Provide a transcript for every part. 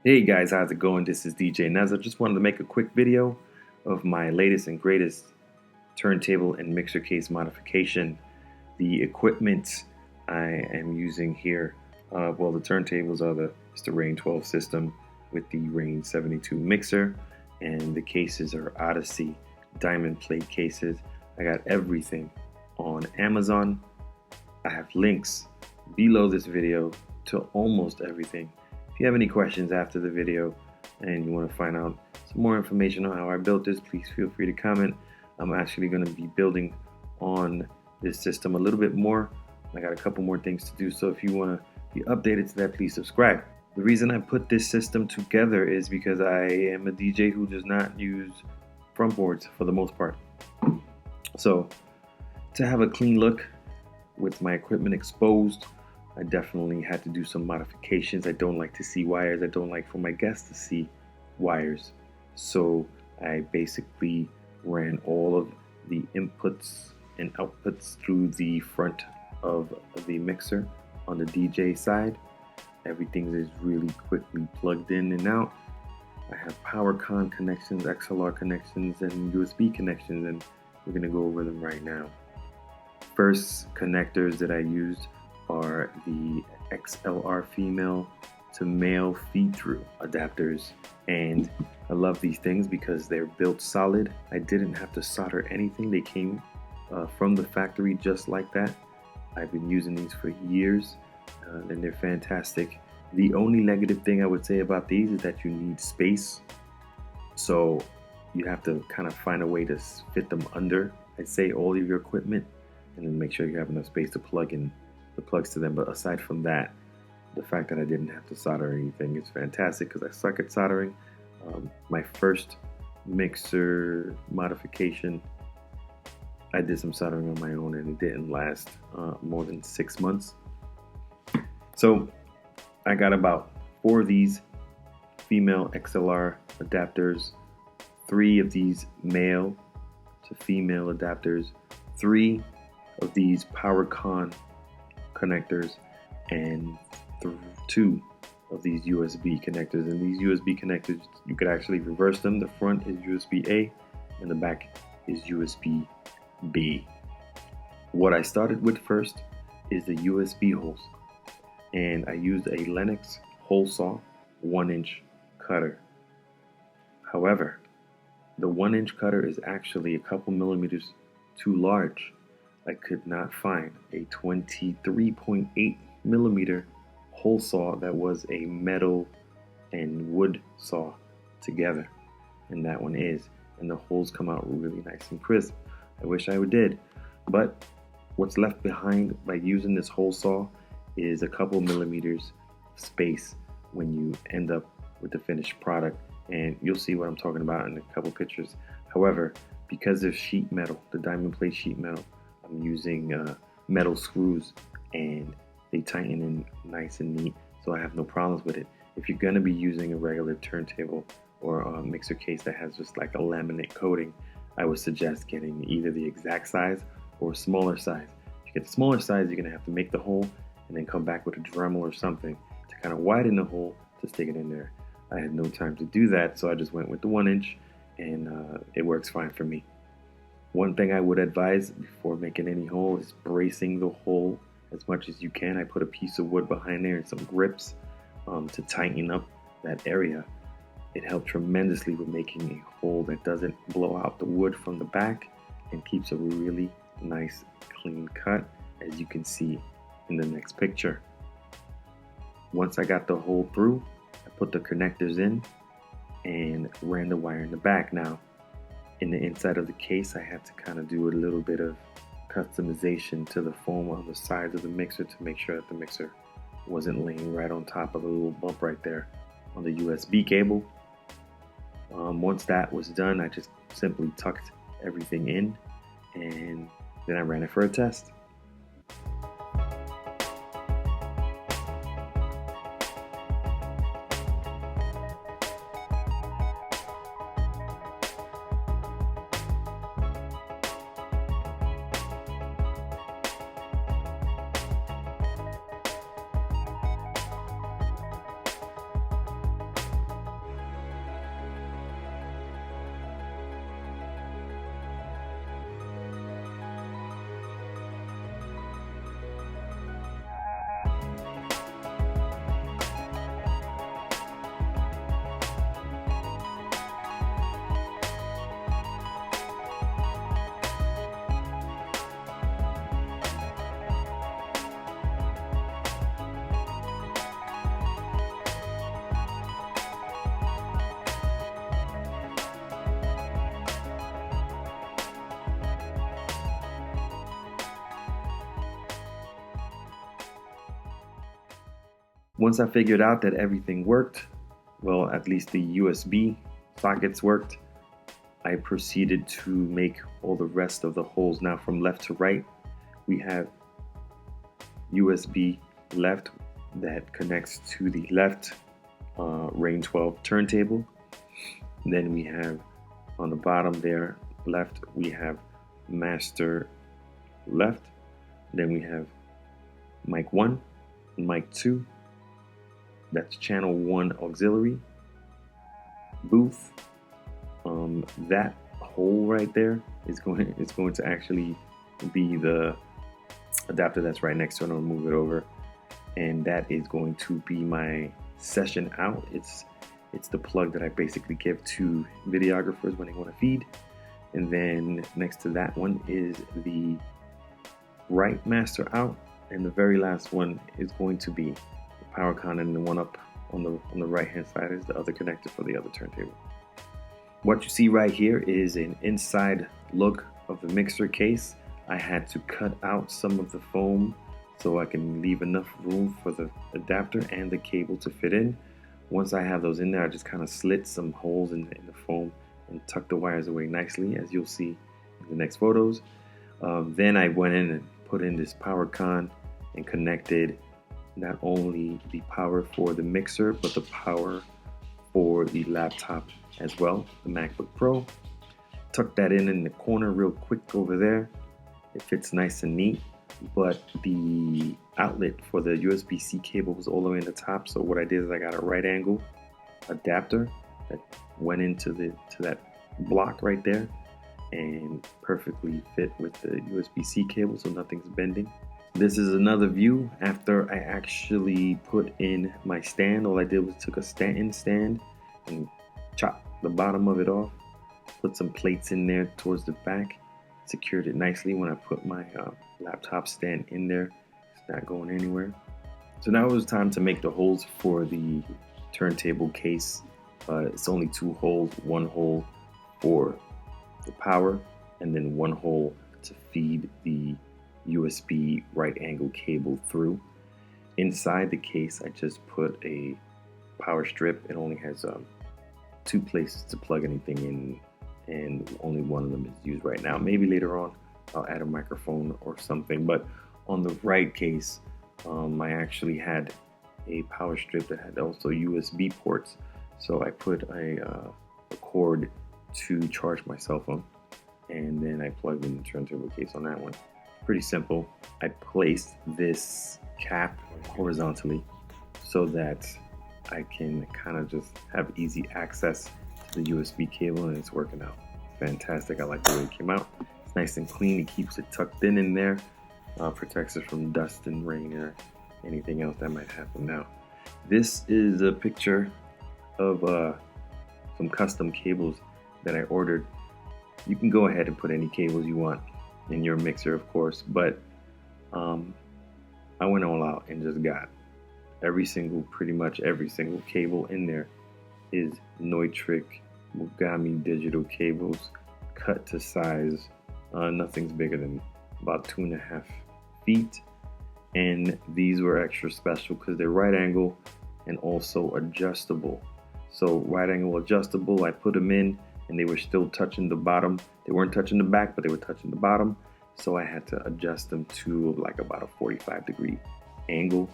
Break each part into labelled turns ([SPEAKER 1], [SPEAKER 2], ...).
[SPEAKER 1] Hey guys, how's it going? This is DJ Naz. I just wanted to make a quick video of my latest and greatest turntable and mixer case modification. The equipment I am using here, the turntables are it's the Rane 12 system with the Rane 72 mixer, and the cases are Odyssey diamond plate cases. I got everything on Amazon. I have links below this video to almost everything. If you have any questions after the video and you want to find out some more information on how I built this, please feel free to comment. I'm actually going to be building on this system a little bit more. I got a couple more things to do, so if you want to be updated to that, please subscribe. The reason I put this system together is because I am a DJ who does not use front boards for the most part. So to have a clean look with my equipment exposed, I definitely had to do some modifications. I don't like to see wires. I don't like for my guests to see wires. So I basically ran all of the inputs and outputs through the front of the mixer on the DJ side. Everything is really quickly plugged in and out. I have power con connections, XLR connections, and USB connections, and we're gonna go over them right now. First connectors that I used are the XLR-Female to male feed-through adapters, and I love these things because they're built solid. I didn't have to solder anything. They came from the factory just like that. I've been using these for years, and they're fantastic. The only negative thing I would say about these is that you need space, so you have to kind of find a way to fit them under, I'd say, all of your equipment, and then make sure you have enough space to plug in the plugs to them. But aside from that, the fact that I didn't have to solder anything is fantastic because I suck at soldering. My first mixer modification, I did some soldering on my own and it didn't last more than 6 months. So I got about 4 of these female XLR adapters, 3 of these male to female adapters, 3 of these power con connectors, and 2 of these USB connectors. And these USB connectors, you could actually reverse them. The front is USB A and the back is USB B. What I started with first is the USB holes, and I used a LENOX hole saw 1-inch cutter. However, the 1-inch cutter is actually a couple millimeters too large. I could not find a 23.8 millimeter hole saw that was a metal and wood saw together, and that one is, and the holes come out really nice and crisp. I wish I did, but what's left behind by using this hole saw is a couple millimeters space when you end up with the finished product, and you'll see what I'm talking about in a couple pictures. However, because there's sheet metal, the diamond plate sheet metal, I'm using metal screws, and they tighten in nice and neat, so I have no problems with it. If you're gonna be using a regular turntable or a mixer case that has just like a laminate coating, I would suggest getting either the exact size or a smaller size. If you get the smaller size, you're gonna have to make the hole and then come back with a Dremel or something to kind of widen the hole to stick it in there. I had no time to do that, so I just went with the 1-inch, and it works fine for me. One thing I would advise before making any hole is bracing the hole as much as you can. I put a piece of wood behind there and some grips to tighten up that area. It helped tremendously with making a hole that doesn't blow out the wood from the back and keeps a really nice clean cut, as you can see in the next picture. Once I got the hole through, I put the connectors in and ran the wire in the back. Now, in the inside of the case, I had to kind of do a little bit of customization to the foam on the sides of the mixer to make sure that the mixer wasn't laying right on top of a little bump right there on the USB cable. Once that was done, I just simply tucked everything in, and then I ran it for a test. Once I figured out that everything worked, well, at least the USB sockets worked, I proceeded to make all the rest of the holes. Now from left to right, we have USB left that connects to the left Rane 12 turntable. Then we have on the bottom there left, we have master left. Then we have mic 1 and mic 2. That's channel 1 auxiliary. Booth. That hole right there is going to actually be the adapter that's right next to it. I'll move it over, and that is going to be my session out. It's the plug that I basically give to videographers when they want to feed. And then next to that one is the right master out, and the very last one is going to be the power con, and the one up on the right hand side is the other connector for the other turntable. What you see right here is an inside look of the mixer case. I had to cut out some of the foam so I can leave enough room for the adapter and the cable to fit in. Once I have those in there, I just kind of slit some holes in the foam and tuck the wires away nicely, as you'll see in the next photos. Then I went in and put in this power con and connected not only the power for the mixer, but the power for the laptop as well, the MacBook Pro. Tuck that in the corner real quick over there. It fits nice and neat, but the outlet for the USB-C cable was all the way in the top. So what I did is I got a right angle adapter that went into that block right there and perfectly fit with the USB-C cable, so nothing's bending. This is another view after I actually put in my stand. All I did was took a stand and chopped the bottom of it off, put some plates in there towards the back, secured it nicely. When I put my laptop stand in there, it's not going anywhere. So now it was time to make the holes for the turntable case. It's only 2 holes, 1 hole for the power, and then 1 hole to feed the USB right angle cable through. Inside the case, I just put a power strip. It only has 2 places to plug anything in, and only one of them is used right now. Maybe later on I'll add a microphone or something, but on the right case, I actually had a power strip that had also USB ports. So I put a cord to charge my cell phone, and then I plugged in the turntable case on that one. Pretty simple. I placed this cap horizontally so that I can kind of just have easy access to the USB cable, and it's working out fantastic. I like the way it came out. It's nice and clean. It keeps it tucked in there, protects it from dust and rain or anything else that might happen. Now, this is a picture of some custom cables that I ordered. You can go ahead and put any cables you want in your mixer, of course, but I went all out and just got pretty much every single cable in there is Neutrik Mogami digital cables, cut to size. Nothing's bigger than about 2.5 feet, and these were extra special because they're right angle and also adjustable. So right angle adjustable, I put them in and they were still touching the bottom. They weren't touching the back, but they were touching the bottom. So I had to adjust them to like about a 45-degree angle,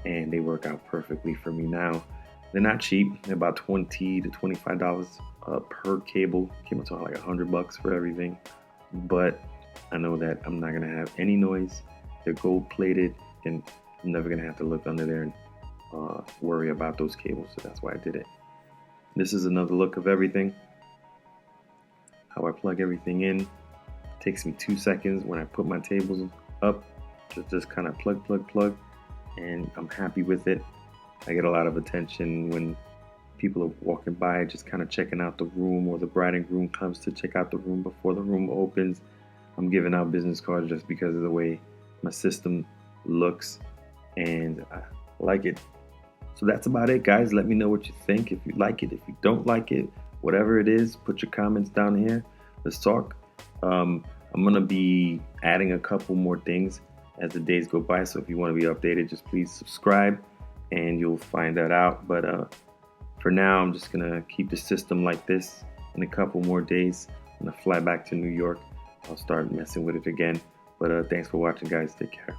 [SPEAKER 1] and they work out perfectly for me now. They're not cheap. They're about $20 to $25 per cable. Came up to like $100 for everything. But I know that I'm not gonna have any noise. They're gold plated, and I'm never gonna have to look under there and worry about those cables. So that's why I did it. This is another look of everything. How I plug everything in. It takes me 2 seconds when I put my tables up. Just kind of plug, and I'm happy with it. I get a lot of attention when people are walking by, just kind of checking out the room, or the bride and groom comes to check out the room before the room opens. I'm giving out business cards just because of the way my system looks, and I like it. So that's about it, guys. Let me know what you think. If you like it, if you don't like it, whatever it is, put your comments down here. Let's talk. I'm gonna be adding a couple more things as the days go by, so if you want to be updated, just please subscribe and you'll find that out. But for now, I'm just gonna keep the system like this. In a couple more days, I'm gonna fly back to New York. I'll start messing with it again. But thanks for watching, guys. Take care.